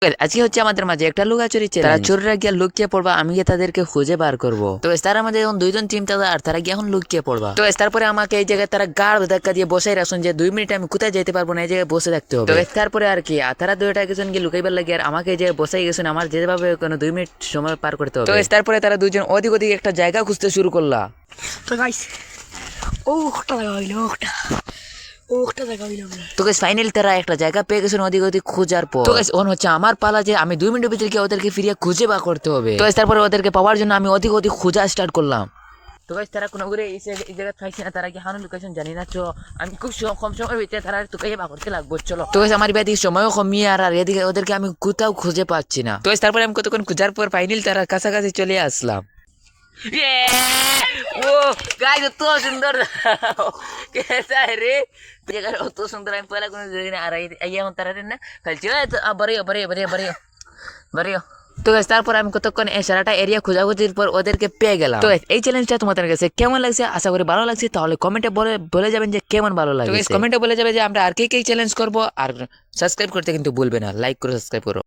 আজকে হচ্ছে আমাদের মাঝে একটা লুকাচুরি চ্যালেঞ্জ। তারা চোররা গিয়ে লুকিয়ে পড়বা, আমি গিয়ে তাদেরকে খুঁজে বার করব। তো তারা আমাদের এখন দুইজন টিম আর তারা গিয়ে এখন লুকিয়ে পড়বা। তো তারপরে আমাকে এই জায়গায় তারা গাড় ধাক্কা দিয়ে বসাই রাখুন যে 2 মিনিট আমি কোথায় যেতে পারবো না, এই জায়গায় বসে থাকতে হবে। তো তারপরে আর কি তারা দুইটা গেছেন গিয়ে লুকাইবার লাগে আর আমাকে এই জায়গায় বসাই গেছেন আমার যেভাবে কোনো 2 মিনিট সময় পার করতে হবে। তো তারপরে তারা দুইজন ওদিক ওদিক একটা জায়গা খুঁজতে শুরু করলা। তো গাইস ওটা দেখা হইলো ওটা দেখা হইলো আমরা। তো গাইস ফাইনালি তারা একটা জায়গা পেয়ে গেছেন ওদিক ওদিক খোঁজার পর। তো গাইস অন হচ্ছে আমার পালা যে আমি 2 মিনিটের ভিতরে গিয়ে ওদেরকে ফিরিয়ে খুঁজে বার করতে হবে। তো তারপরে ওদেরকে পাওয়ার জন্য আমি ওদিক ওদিক খোঁজা স্টার্ট করলাম। তো গাইস তারা কোনো করে এই জায়গা পাইছে না, তারা কি হানো লোকেশন জানি না। তো আমি খুব কম সময়ের ভিতরে তারা তোকে বার করতে লাগবো। চলো তো গাইস আমার এদিকে সময়ও কমিয়ে আর এদিকে ওদেরকে আমি কোথাও খুঁজে পাচ্ছি না। তো তারপরে আমি কতক্ষণ খোঁজার পর ফাইনালি তারা কাছাকাছি চলে আসলাম। ও গাইস তো সুন্দর कैसा है रे जगह तो सुंदर है पहले কোনো জায়গা আর এই এখন তারা না খেলছিল বরিও বরিও বরিও বরিও বরিও। তো গাইস তারপর আমি কতক্ষণ এই সারাটা এরিয়া খোঁজাখুঁজির পর ওদেরকে পেয়ে গেলাম। তো এই চ্যালেঞ্জটা তোমাদের কাছে কেমন লাগছে আশা করি ভালো লাগছে, তাহলে কমেন্টে বলে যাবেন যে কেমন ভালো লাগছে। তো গাইস কমেন্টে বলে যাবে যে আমরা আর কি চ্যালেঞ্জ করব, আর সাবস্ক্রাইব করতে কিন্তু ভুলবে না, লাইক করে সাবস্ক্রাইব করো।